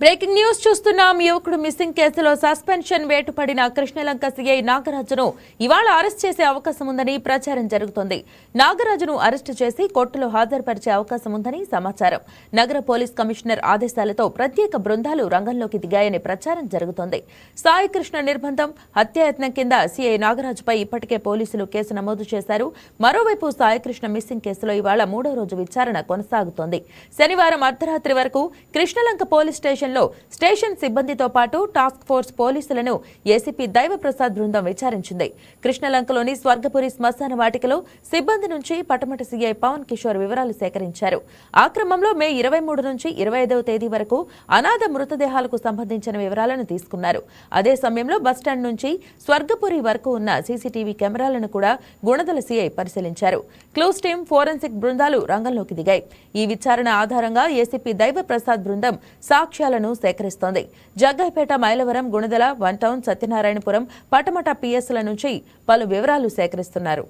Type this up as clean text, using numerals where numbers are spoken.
Breaking news చూస్తున్నాం. యువకుడు missing కేసులో సస్పెన్షన్ వేటుపడిన కృష్ణలంక సీఐ నాగరాజును ఇవాళ అరెస్ట్ చేసే అవకాశం ఉందని ప్రచారం జరుగుతోంది. నాగరాజును అరెస్టు చేసి కోర్టులో హాజరుపరిచే అవకాశం ఉందని సమాచారం. నగర పోలీస్ కమిషనర్ ఆదేశాలతో ప్రత్యేక బృందాలు రంగంలోకి దిగాయని ప్రచారం జరుగుతోంది. సాయి కృష్ణ నిర్బంధం, హత్యాయత్నం కింద సీఐ నాగరాజుపై ఇప్పటికే పోలీసులు కేసు నమోదు చేశారు. మరోవైపు సాయి కృష్ణ మిస్సింగ్ కేసులో ఇవాళ 3వ రోజు విచారణ కొనసాగుతోంది. శనివారం అర్ధరాత్రి వరకు కృష్ణలంక పోలీస్ స్టేషన్ సిబ్బందితో పాటు టాస్క్ ఫోర్స్ పోలీసులను ఏసీపీ దైవప్రసాద్ బృందం విచారించింది. కృష్ణలంకలోని స్వర్గపురి శ్మశాన వాటికలో సిబ్బంది నుంచి పటమట సీఐ పవన్ కిషోర్ వివరాలు సేకరించారు. ఆ క్రమంలో మే 23 నుంచి 25వ తేదీ వరకు అనాథ మృతదేహాలకు సంబంధించిన వివరాలను తీసుకున్నారు. అదే సమయంలో బస్టాండ్ నుంచి స్వర్గపురి వరకు ఉన్న సీసీటీవీ కెమెరాలను కూడా గుణదల సీఐ పరిశీలించారు. క్లూస్ టీం, ఫోరెన్సిక్ బృందాలు రంగంలోకి దిగాయి. ఈ విచారణ ఆధారంగా ఏసీపీ దైవప్రసాద్ బృందం సాక్ష్యాలను సేకరిస్తోంది. జగ్గైపేట, మైలవరం, గుణదల, వన్ టౌన్, సత్యనారాయణపురం, పటమట పిఎస్ల నుంచి పలు వివరాలు సేకరిస్తున్నారు.